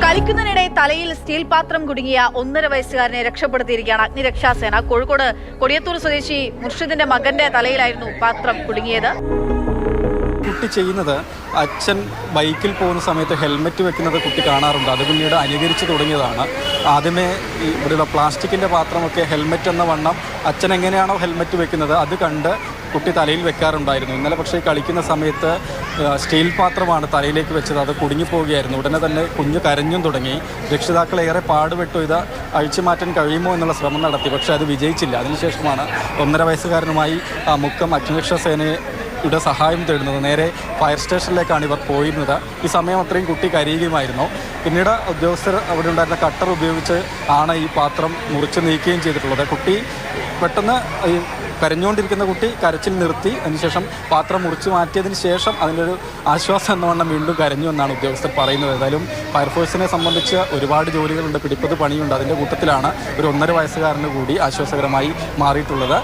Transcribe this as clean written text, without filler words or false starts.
കളിക്കുന്നതിനിടെ തലയിൽ സ്റ്റീൽ പാത്രം കുടുങ്ങിയ 1.5 വയസ്സുകാരനെ രക്ഷപ്പെടുത്തിയിരിക്കുകയാണ് അഗ്നിരക്ഷാസേന. കോഴിക്കോട് കൊടിയത്തൂർ സ്വദേശി മുർഷിദിന്റെ മകന്റെ തലയിലായിരുന്നു പാത്രം കുടുങ്ങിയത്. കുട്ടി ചെയ്യുന്നത് അച്ഛൻ ബൈക്കിൽ പോകുന്ന സമയത്ത് ഹെൽമെറ്റ് വെക്കുന്നത് കുട്ടി കാണാറുണ്ട്. അത് പിന്നീട് അനുകരിച്ച് തുടങ്ങിയതാണ്. ആദ്യമേ ഇവിടെയുള്ള പ്ലാസ്റ്റിക്കിൻ്റെ പാത്രമൊക്കെ ഹെൽമെറ്റ് എന്ന വണ്ണം അച്ഛൻ എങ്ങനെയാണോ ഹെൽമെറ്റ് വെക്കുന്നത് അത് കണ്ട് കുട്ടി തലയിൽ വെക്കാറുണ്ടായിരുന്നു. ഇന്നലെ പക്ഷേ കളിക്കുന്ന സമയത്ത് സ്റ്റീൽ പാത്രമാണ് തലയിലേക്ക് വെച്ചത്. അത് കുടുങ്ങിപ്പോവുകയായിരുന്നു. ഉടനെ തന്നെ കുഞ്ഞ് കരഞ്ഞും തുടങ്ങി. രക്ഷിതാക്കൾ ഏറെ പാടുപെട്ടു ഇത് അഴിച്ചു മാറ്റാൻ കഴിയുമോ എന്നുള്ള ശ്രമം നടത്തി. പക്ഷേ അത് വിജയിച്ചില്ല. അതിനുശേഷമാണ് 1.5 വയസ്സുകാരനുമായി മുക്കം അഗ്നിരക്ഷാസേനയുടെ സഹായം തേടുന്നത്. നേരെ ഫയർ സ്റ്റേഷനിലേക്കാണ് ഇവർ പോയിരുന്നത്. ഈ സമയം അത്രയും കുട്ടി കരയുകയുമായിരുന്നു. പിന്നീട് ഉദ്യോഗസ്ഥർ അവിടെ ഉണ്ടായിരുന്ന കട്ടർ ഉപയോഗിച്ച് ആണ് ഈ പാത്രം മുറിച്ച് നീക്കുകയും ചെയ്തിട്ടുള്ളത്. കുട്ടി പെട്ടെന്ന് ഈ കരഞ്ഞുകൊണ്ടിരിക്കുന്ന കുട്ടി കരച്ചിൽ നിർത്തി. അതിനുശേഷം പാത്രം മുറിച്ച് മാറ്റിയതിന് ശേഷം അതിൻ്റെ ആശ്വാസം എന്നവണ്ണം വീണ്ടും കരഞ്ഞു എന്നാണ് ഉദ്യോഗസ്ഥർ പറയുന്നത്. ഏതായാലും ഫയർഫോഴ്സിനെ സംബന്ധിച്ച് ഒരുപാട് ജോലികളുണ്ട്, പിടിപ്പത് പണിയുണ്ട്. അതിൻ്റെ കൂട്ടത്തിലാണ് ഒരു 1.5 വയസ്സുകാരന് കൂടി ആശ്വാസകരമായി മാറിയിട്ടുള്ളത്.